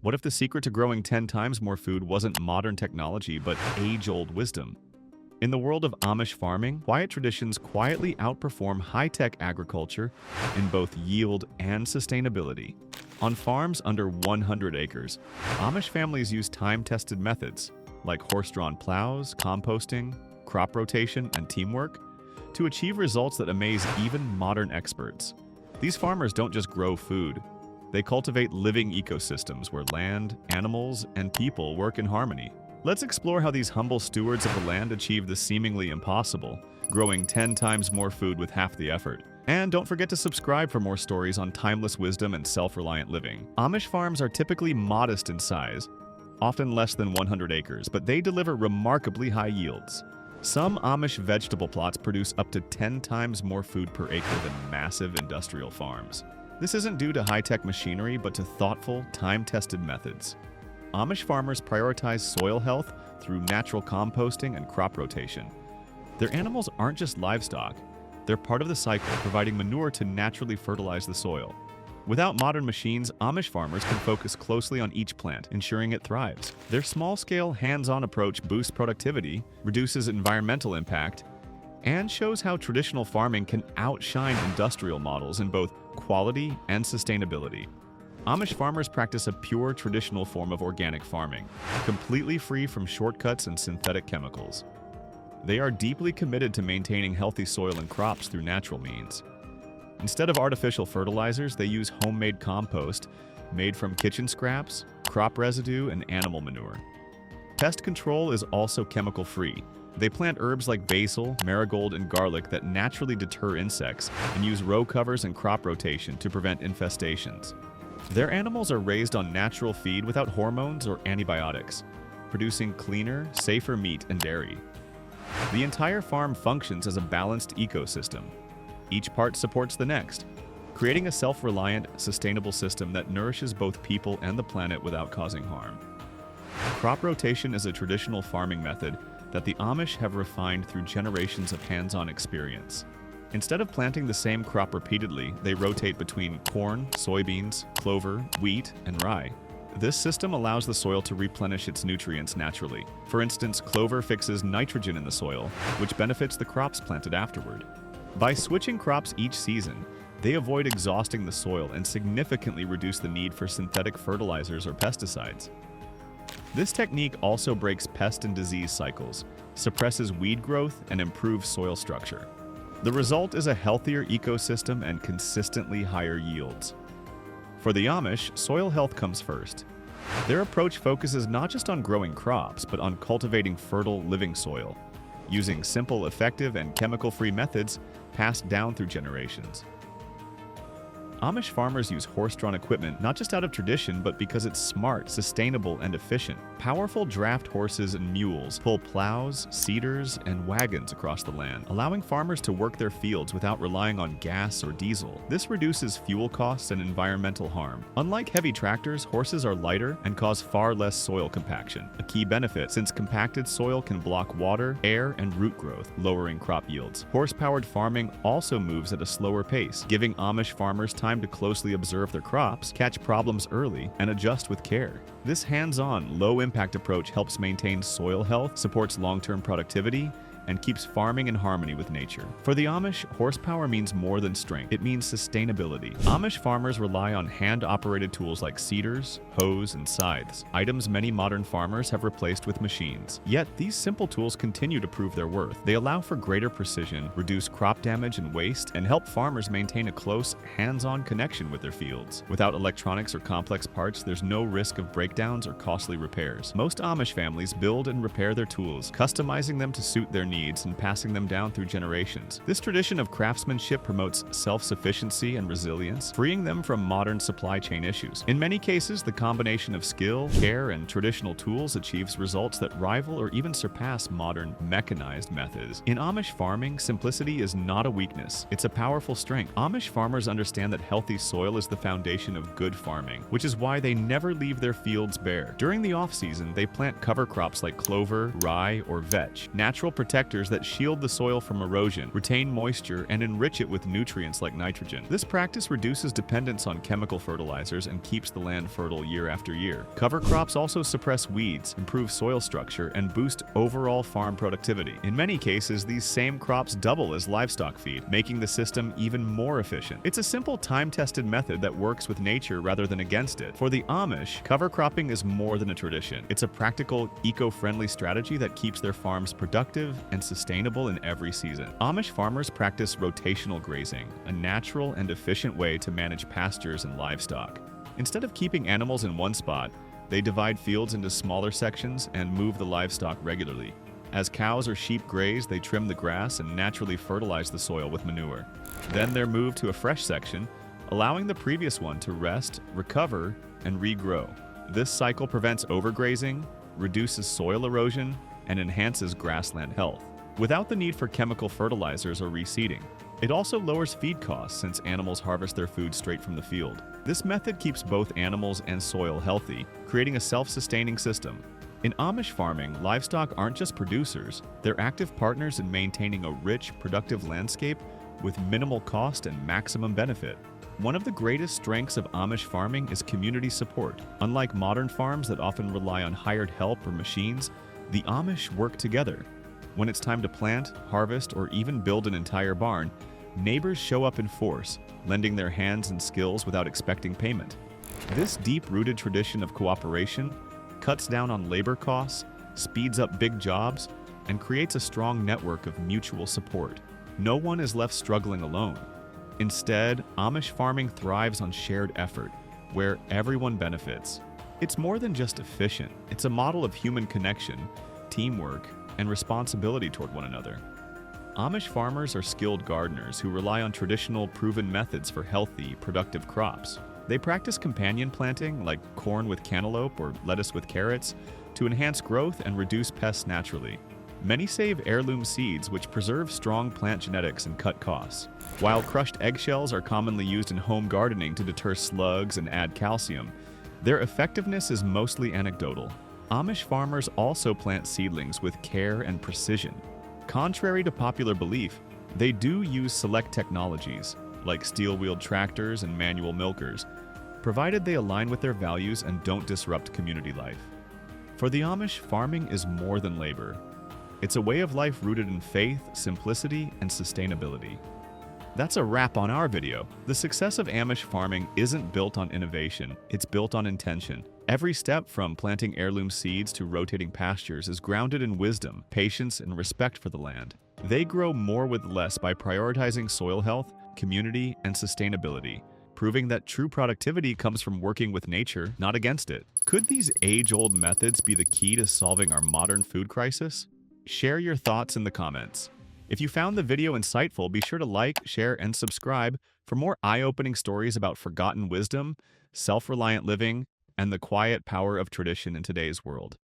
What if the secret to growing 10 times more food wasn't modern technology, but age-old wisdom? In the world of Amish farming, quiet traditions quietly outperform high-tech agriculture in both yield and sustainability. On farms under 100 acres, Amish families use time-tested methods like horse-drawn plows, composting, crop rotation, and teamwork to achieve results that amaze even modern experts. These farmers don't just grow food. They cultivate living ecosystems where land, animals, and people work in harmony. Let's explore how these humble stewards of the land achieve the seemingly impossible, growing 10 times more food with half the effort. And don't forget to subscribe for more stories on timeless wisdom and self-reliant living. Amish farms are typically modest in size, often less than 100 acres, but they deliver remarkably high yields. Some Amish vegetable plots produce up to 10 times more food per acre than massive industrial farms. This isn't due to high-tech machinery, but to thoughtful, time-tested methods. Amish farmers prioritize soil health through natural composting and crop rotation. Their animals aren't just livestock. They're part of the cycle, providing manure to naturally fertilize the soil. Without modern machines, Amish farmers can focus closely on each plant, ensuring it thrives. Their small-scale, hands-on approach boosts productivity, reduces environmental impact, and shows how traditional farming can outshine industrial models in both quality and sustainability. Amish farmers practice a pure traditional form of organic farming, completely free from shortcuts and synthetic chemicals. They are deeply committed to maintaining healthy soil and crops through natural means. Instead of artificial fertilizers, they use homemade compost made from kitchen scraps, crop residue, and animal manure. Pest control is also chemical-free. They plant herbs like basil, marigold, and garlic that naturally deter insects and use row covers and crop rotation to prevent infestations. Their animals are raised on natural feed without hormones or antibiotics, producing cleaner, safer meat and dairy. The entire farm functions as a balanced ecosystem. Each part supports the next, creating a self-reliant, sustainable system that nourishes both people and the planet without causing harm. Crop rotation is a traditional farming method that the Amish have refined through generations of hands-on experience. Instead of planting the same crop repeatedly, they rotate between corn, soybeans, clover, wheat, and rye. This system allows the soil to replenish its nutrients naturally. For instance, clover fixes nitrogen in the soil, which benefits the crops planted afterward. By switching crops each season, they avoid exhausting the soil and significantly reduce the need for synthetic fertilizers or pesticides. This technique also breaks pest and disease cycles, suppresses weed growth, and improves soil structure. The result is a healthier ecosystem and consistently higher yields. For the Amish, soil health comes first. Their approach focuses not just on growing crops, but on cultivating fertile, living soil, using simple, effective, and chemical-free methods passed down through generations. Amish farmers use horse-drawn equipment not just out of tradition, but because it's smart, sustainable, and efficient. Powerful draft horses and mules pull plows, seeders, and wagons across the land, allowing farmers to work their fields without relying on gas or diesel. This reduces fuel costs and environmental harm. Unlike heavy tractors, horses are lighter and cause far less soil compaction, a key benefit since compacted soil can block water, air, and root growth, lowering crop yields. Horse-powered farming also moves at a slower pace, giving Amish farmers time to closely observe their crops, catch problems early, and adjust with care. This hands-on, low-impact approach helps maintain soil health, supports long-term productivity, and keeps farming in harmony with nature. For the Amish, horsepower means more than strength. It means sustainability. Amish farmers rely on hand-operated tools like seeders, hoes, and scythes, items many modern farmers have replaced with machines. Yet, these simple tools continue to prove their worth. They allow for greater precision, reduce crop damage and waste, and help farmers maintain a close, hands-on connection with their fields. Without electronics or complex parts, there's no risk of breakdowns or costly repairs. Most Amish families build and repair their tools, customizing them to suit their needs and passing them down through generations. This tradition of craftsmanship promotes self-sufficiency and resilience, freeing them from modern supply chain issues. In many cases, the combination of skill, care, and traditional tools achieves results that rival or even surpass modern mechanized methods. In Amish farming, simplicity is not a weakness, it's a powerful strength. Amish farmers understand that healthy soil is the foundation of good farming, which is why they never leave their fields bare. During the off-season, they plant cover crops like clover, rye, or vetch. Natural protection protectors that shield the soil from erosion, retain moisture, and enrich it with nutrients like nitrogen. This practice reduces dependence on chemical fertilizers and keeps the land fertile year after year. Cover crops also suppress weeds, improve soil structure, and boost overall farm productivity. In many cases, these same crops double as livestock feed, making the system even more efficient. It's a simple, time-tested method that works with nature rather than against it. For the Amish, cover cropping is more than a tradition. It's a practical, eco-friendly strategy that keeps their farms productive and sustainable in every season. Amish farmers practice rotational grazing, a natural and efficient way to manage pastures and livestock. Instead of keeping animals in one spot, they divide fields into smaller sections and move the livestock regularly. As cows or sheep graze, they trim the grass and naturally fertilize the soil with manure. Then they're moved to a fresh section, allowing the previous one to rest, recover, and regrow. This cycle prevents overgrazing, reduces soil erosion, and enhances grassland health, without the need for chemical fertilizers or reseeding. It also lowers feed costs since animals harvest their food straight from the field. This method keeps both animals and soil healthy, creating a self-sustaining system. In Amish farming, livestock aren't just producers, they're active partners in maintaining a rich, productive landscape with minimal cost and maximum benefit. One of the greatest strengths of Amish farming is community support. Unlike modern farms that often rely on hired help or machines, the Amish work together. When it's time to plant, harvest, or even build an entire barn, neighbors show up in force, lending their hands and skills without expecting payment. This deep-rooted tradition of cooperation cuts down on labor costs, speeds up big jobs, and creates a strong network of mutual support. No one is left struggling alone. Instead, Amish farming thrives on shared effort, where everyone benefits. It's more than just efficient, it's a model of human connection, teamwork, and responsibility toward one another. Amish farmers are skilled gardeners who rely on traditional, proven methods for healthy, productive crops. They practice companion planting, like corn with cantaloupe or lettuce with carrots, to enhance growth and reduce pests naturally. Many save heirloom seeds, which preserve strong plant genetics and cut costs. While crushed eggshells are commonly used in home gardening to deter slugs and add calcium, their effectiveness is mostly anecdotal. Amish farmers also plant seedlings with care and precision. Contrary to popular belief, they do use select technologies, like steel-wheeled tractors and manual milkers, provided they align with their values and don't disrupt community life. For the Amish, farming is more than labor. It's a way of life rooted in faith, simplicity, and sustainability. That's a wrap on our video. The success of Amish farming isn't built on innovation, it's built on intention. Every step from planting heirloom seeds to rotating pastures is grounded in wisdom, patience, and respect for the land. They grow more with less by prioritizing soil health, community, and sustainability, proving that true productivity comes from working with nature, not against it. Could these age-old methods be the key to solving our modern food crisis? Share your thoughts in the comments. If you found the video insightful, be sure to like, share, and subscribe for more eye-opening stories about forgotten wisdom, self-reliant living, and the quiet power of tradition in today's world.